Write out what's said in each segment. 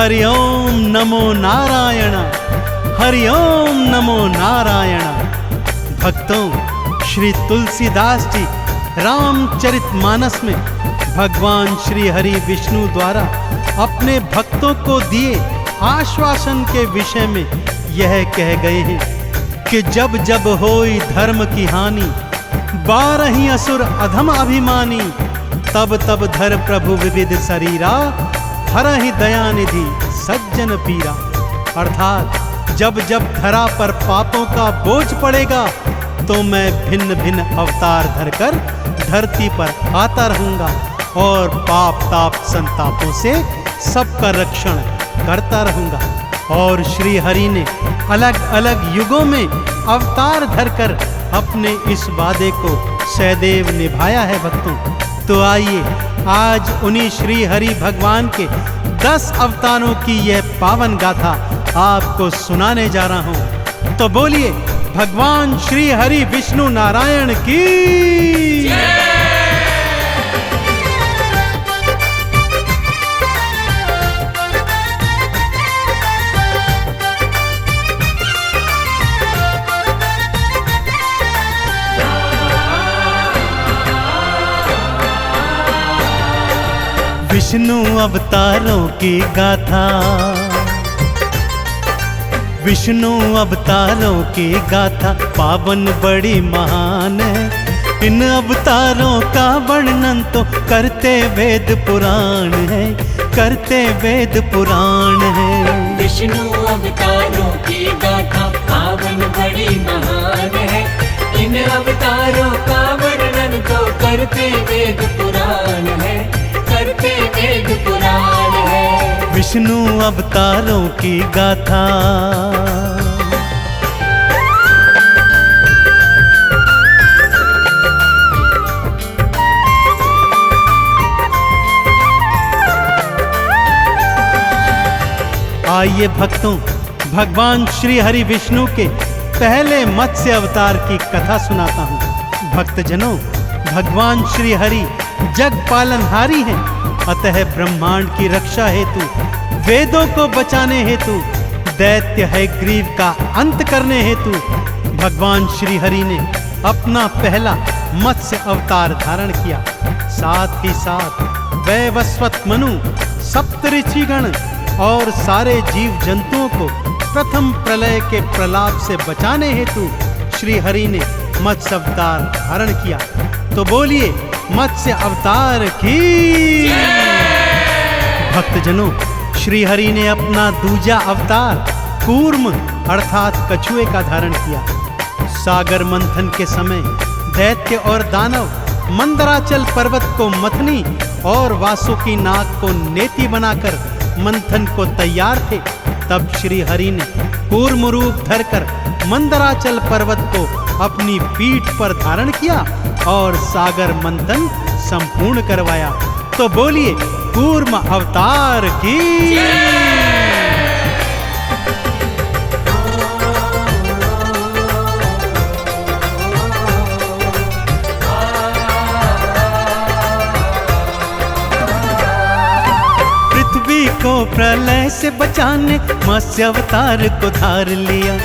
हरि ओम नमो नारायण, हरि ओम नमो नारायण। भक्तों, श्री तुलसीदास जी रामचरितमानस में भगवान श्री हरि विष्णु द्वारा अपने भक्तों को दिए आश्वासन के विषय में यह कह गए हैं कि जब जब होई धर्म की हानि, बारही असुर अधम अभिमानी, तब तब धर प्रभु विविध शरीरा, हरहि दयानिधि सज्जन पीरा। अर्थात जब जब धरा पर पापों का बोझ पड़ेगा तो मैं भिन्न भिन्न अवतार धरकर धरती पर आता रहूंगा और पाप ताप संतापों से सबका रक्षण करता रहूंगा। और श्री हरि ने अलग अलग युगों में अवतार धरकर अपने इस वादे को सदैव निभाया है। भक्तों, तो आइए आज उन्हीं श्री हरि भगवान के 10 अवतारों की यह पावन गाथा आपको सुनाने जा रहा हूं। तो बोलिए भगवान श्री हरि विष्णु नारायण की जय। विष्णु अवतारों की गाथा, विष्णु अवतारों की गाथा पावन बड़ी महान है। इन अवतारों का वर्णन तो करते वेद पुराण है, करते वेद पुराण है। विष्णु अवतारों की गाथा पावन बड़ी महान है। इन अवतारों का वर्णन तो करते वेद पुराण है, करते वेद पुराण है। विष्णु अवतारों की गाथा। आइए भक्तों, भगवान श्री हरि विष्णु के पहले मत्स्य अवतार की कथा सुनाता हूँ। भक्तजनों, भगवान श्री हरि जग पालनहारी हैं, अतः ब्रह्मांड की रक्षा हेतु, वेदों को बचाने हेतु, दैत्य हयग्रीव का अंत करने हेतु भगवान श्री हरि ने अपना पहला मत्स्य अवतार धारण किया। साथ ही साथ वैवस्वत मनु, सप्तऋषिगण और सारे जीव जंतुओं को प्रथम प्रलय के प्रलाप से बचाने हेतु श्री हरि ने मत्स्य अवतार धारण किया। तो बोलिए मत्स्य अवतार की भक्तजनों, श्री हरि ने अपना दूजा अवतार कूर्म अर्थात कछुए का धारण किया। सागर मंथन के समय दैत्य और दानव मंदराचल पर्वत को मथनी और वासुकी नाग को नेति बनाकर मंथन को तैयार थे। तब श्री हरि ने कूर्म रूप धरकर मंदराचल पर्वत को अपनी पीठ पर धारण किया और सागर मंथन संपूर्ण करवाया। तो बोलिए कूर्म अवतार की पृथ्वी को प्रलय से बचाने मत्स्य अवतार को धार लिया।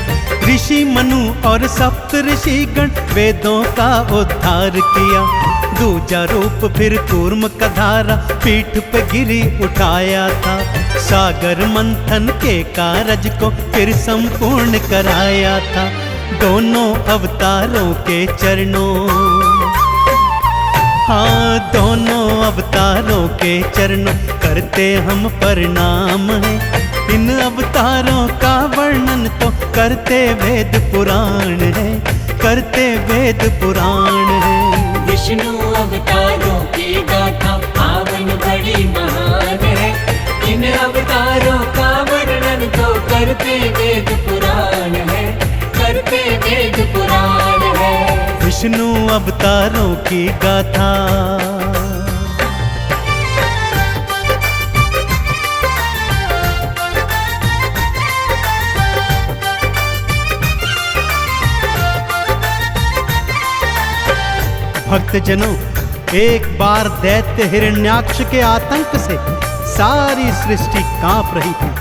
ऋषि मनु और सप्त ऋषिगण वेदों का उद्धार किया। दूजा रूप फिर कूर्म का धारा पीठ पे गिरी उठाया था। सागर मंथन के कारज को फिर संपूर्ण कराया था। दोनों अवतारों के चरणों, हाँ दोनों अवतारों के चरणों करते हम प्रणाम है। इन अवतारों का वर्णन तो करते वेद पुराण है, करते वेद पुराण है। विष्णु अवतारों की गाथा पावन बड़ी महान है। इन अवतारों का वर्णन तो करते वेद पुराण है, करते वेद पुराण है। विष्णु अवतारों की गाथा। भक्तजनों, एक बार दैत्य हिरण्याक्ष के आतंक से सारी सृष्टि कांप रही थी।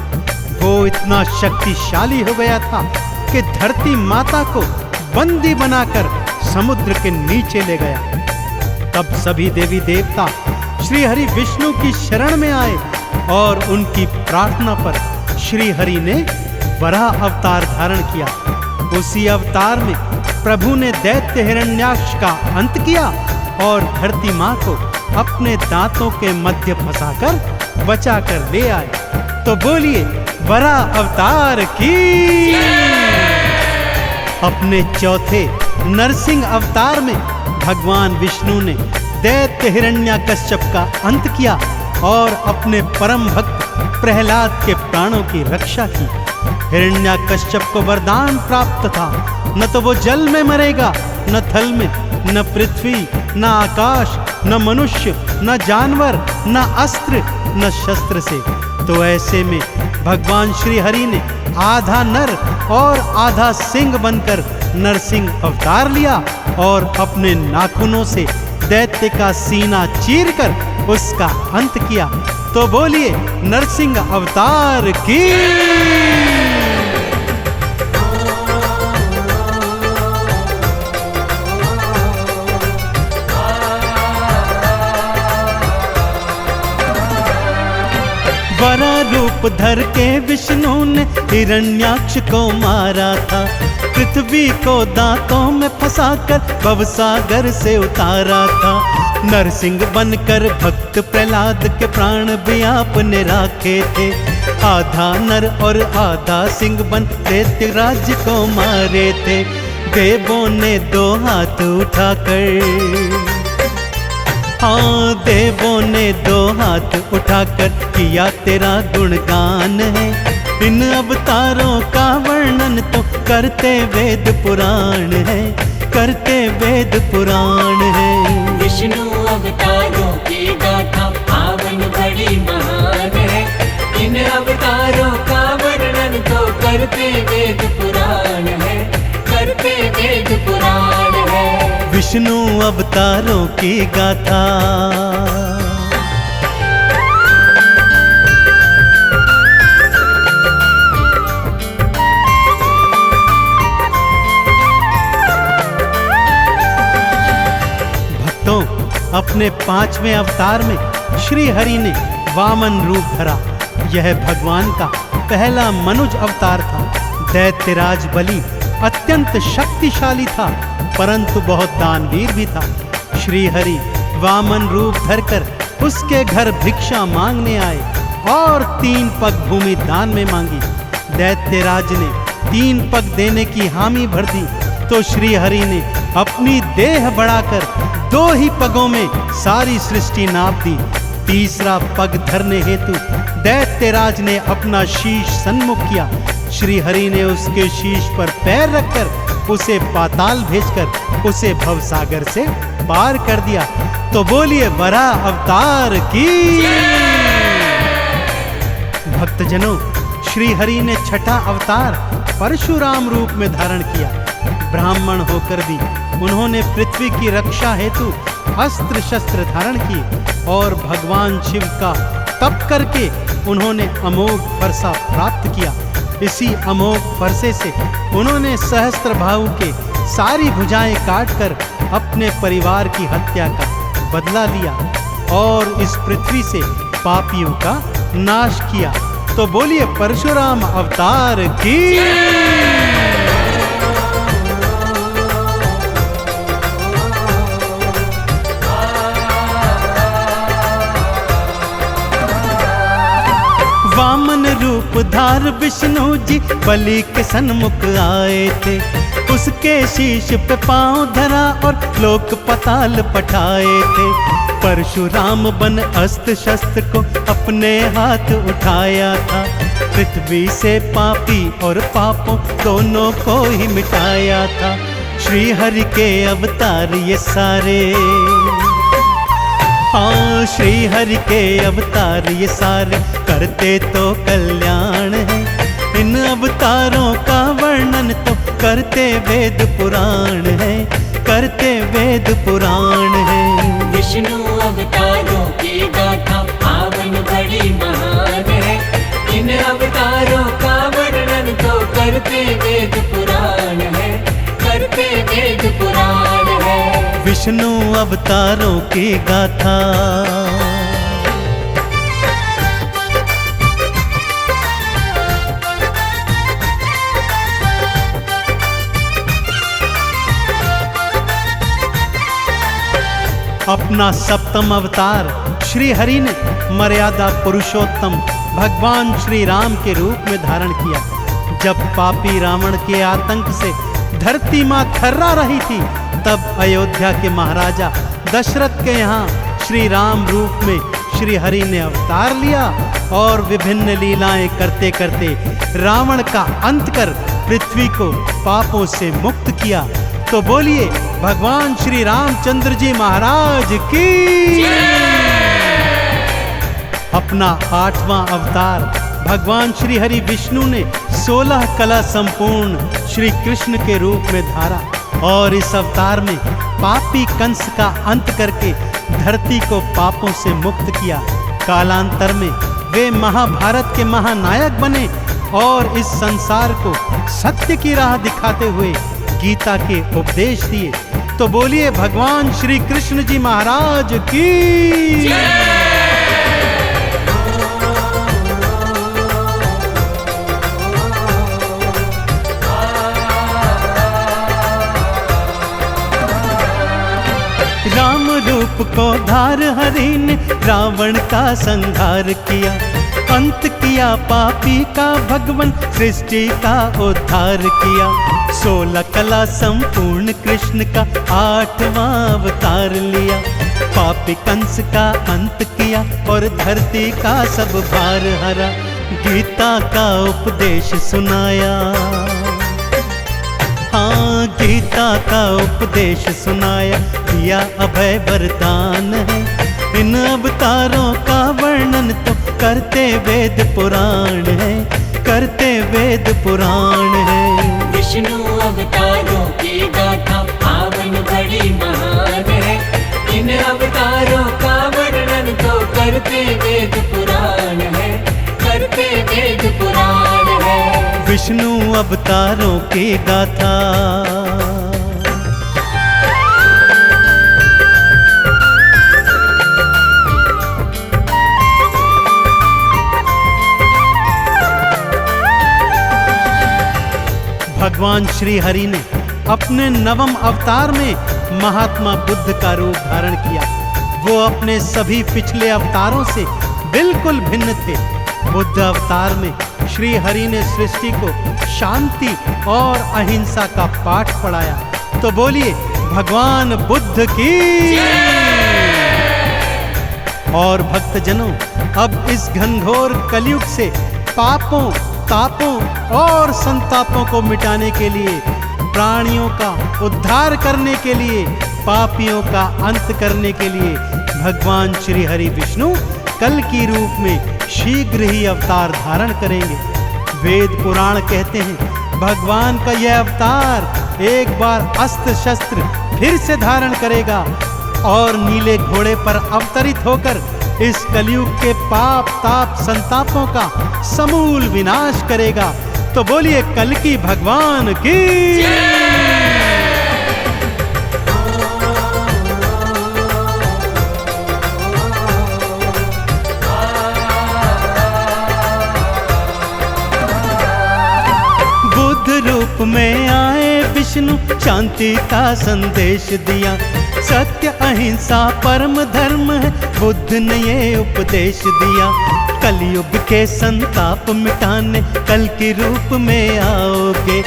वो इतना शक्तिशाली हो गया था कि धरती माता को बंदी बनाकर समुद्र के नीचे ले गया। तब सभी देवी देवता श्री हरि विष्णु की शरण में आए और उनकी प्रार्थना पर श्री हरि ने वराह अवतार धारण किया। उसी अवतार में प्रभु ने दैत्य हिरण्याक्ष का अंत किया और धरती माँ को अपने दांतों के मध्य फंसाकर बचाकर ले आए। तो बोलिए वराह अवतार की। अपने चौथे नरसिंह अवतार में भगवान विष्णु ने दैत्य हिरण्याकश्यप का अंत किया और अपने परम भक्त प्रहलाद के प्राणों की रक्षा की। हिरण्याकश्यप को वरदान प्राप्त था, न तो वो जल में मरेगा, न थल में, न पृथ्वी, न आकाश, न मनुष्य, न जानवर, न अस्त्र, न शस्त्र से। तो ऐसे में भगवान श्री हरि ने आधा नर और आधा सिंह बनकर नरसिंह अवतार लिया और अपने नाखूनों से दैत्य का सीना चीरकर उसका अंत किया। तो बोलिए नरसिंह अवतार की। वरा रूप धर के विष्णु ने हिरण्याक्ष को मारा था। पृथ्वी को दांतों में फंसाकर भवसागर से उतारा था। नरसिंह बनकर भक्त प्रहलाद के प्राण भी आपने राखे थे। आधा नर और आधा सिंह बन दैत्य राज्य को मारे थे। देवों ने दो हाथ उठाकर, हाँ देवों ने दो हाथ उठाकर किया तेरा गुणगान है। इन अवतारों का वर्णन तो करते वेद पुराण है, करते वेद पुराण है। विष्णु अवतारों की गाथा पावन बड़ी महान है। इन अवतारों का वर्णन तो करते वेद पुराण है, करते वेद पुराण है। विष्णु अवतारों की गाथा। भक्तों, अपने 5वें अवतार में श्री हरि ने वामन रूप धरा। यह भगवान का पहला मनुज अवतार था। दैत्यराज बलि अत्यंत शक्तिशाली था, परंतु बहुत दानवीर भी था। श्री हरि वामन रूप धरकर उसके घर भिक्षा मांगने आए और 3 पग भूमि दान में मांगी। दैत्यराज ने 3 पग देने की हामी भर दी, तो श्री हरि ने अपनी देह बढ़ाकर 2 ही पगों में सारी सृष्टि नाप दी। तीसरा पग धरने हेतु दैत्यराज ने अपना शीश सन्मुख किया। श्री हरि ने उसके शीश पर पैर रखकर उसे पाताल भेजकर उसे भवसागर से पार कर दिया। तो बोलिए वराह अवतार की। भक्तजनों, श्री हरि ने छठा अवतार परशुराम रूप में धारण किया। ब्राह्मण होकर भी उन्होंने पृथ्वी की रक्षा हेतु अस्त्र शस्त्र धारण किए और भगवान शिव का तप करके उन्होंने अमोघ फरसा प्राप्त किया। इसी अमोघ फरसे से उन्होंने सहस्त्रबाहु के सारी भुजाएं काटकर अपने परिवार की हत्या का बदला लिया और इस पृथ्वी से पापियों का नाश किया। तो बोलिए परशुराम अवतार की। वामन रूप धार विष्णु जी बलि के सन्मुख आए थे। उसके शीश पे पांव धरा और लोक पताल पठाए थे। परशुराम बन अस्त्र शस्त्र को अपने हाथ उठाया था। पृथ्वी से पापी और पापों दोनों को ही मिटाया था। श्री हरि के अवतार ये सारे, हाँ श्री हरि के अवतार ये सारे करते तो कल्याण है। इन अवतारों का वर्णन तो करते वेद पुराण है, करते वेद पुराण है। विष्णु अवतारों की गाथा पावन बड़ी बड़ी महान है। इन अवतारों का वर्णन तो करते वेद पुराण है, करते वेद पुराण है। विष्णु अवतारों की गाथा, अपना सप्तम अवतार श्री हरि ने मर्यादा पुरुषोत्तम भगवान श्री राम के रूप में धारण किया। जब पापी रावण के आतंक से धरती मां थर्रा रही थी, तब अयोध्या के महाराजा दशरथ के यहाँ श्री राम रूप में श्री हरि ने अवतार लिया और विभिन्न लीलाएं करते करते रावण का अंत कर पृथ्वी को पापों से मुक्त किया। तो बोलिए भगवान श्री रामचंद्र जी महाराज की। अपना 8वां अवतार भगवान श्री हरि विष्णु ने 16 कला संपूर्ण श्री कृष्ण के रूप में धारा और इस अवतार में पापी कंस का अंत करके धरती को पापों से मुक्त किया। कालांतर में वे महाभारत के महानायक बने और इस संसार को सत्य की राह दिखाते हुए गीता के उपदेश दिए। तो बोलिए भगवान श्री कृष्ण जी महाराज की। राम रूप को धार हरि ने रावण का संहार किया, अंत किया पापी का भगवान सृष्टि का उद्धार किया। 16 कला संपूर्ण कृष्ण का 8वां अवतार लिया, पापी कंस का अंत किया और धरती का सब भार हरा। गीता का उपदेश सुनाया, हाँ गीता का उपदेश सुनाया, दिया अभय वरदान है। इन अवतारों का वर्णन तो करते वेद पुराण है, करते वेद पुराण है। विष्णु अवतारों की गाथा पावन बड़ी महान है। इन अवतारों का वर्णन तो करते वेद पुराण है, करते वेद पुराण है। विष्णु अवतारों की गाथा, भगवान श्री हरि ने अपने 9वें अवतार में महात्मा बुद्ध का रूप धारण किया। वो अपने सभी पिछले अवतारों से बिल्कुल भिन्न थे। बुद्ध अवतार में श्री हरि ने सृष्टि को शांति और अहिंसा का पाठ पढ़ाया। तो बोलिए भगवान बुद्ध की। और भक्तजनों, अब इस घनघोर कलयुग से पापों, तापों और संतापों को मिटाने के लिए, प्राणियों का उद्धार करने के लिए, पापियों का अंत करने के लिए भगवान श्री हरि विष्णु कल की रूप में शीघ्र ही अवतार धारण करेंगे। वेद पुराण कहते हैं भगवान का यह अवतार एक बार अस्त्र शस्त्र फिर से धारण करेगा और नीले घोड़े पर अवतरित होकर इस कलयुग के पाप ताप संतापों का समूल विनाश करेगा। तो बोलिए कल की भगवान की। बुद्ध रूप में आए विष्णु शांति का संदेश दिया। सत्य अहिंसा परम धर्म है, बुद्ध ने ये उपदेश दिया। कलयुग के संताप मिटाने कल के रूप में आओगे,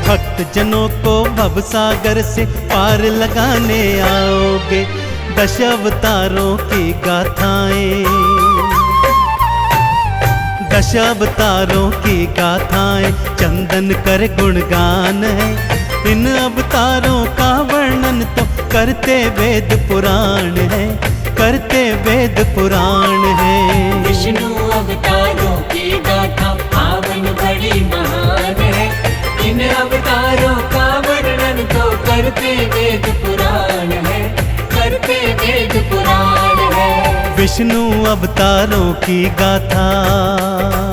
भक्त जनों को भवसागर से पार लगाने आओगे। 10 अवतारों की गाथाएं, 10 अवतारों की गाथाएं चंदन कर गुणगान है। इन अवतारों का वर्णन तो करते वेद पुराण है, करते वेद पुराण है। विष्णु अवतारों की गाथा पावन बड़ी महान है। इन अवतारों का वर्णन तो करते वेद पुराण है, करते वेद पुराण है। विष्णु अवतारों की गाथा।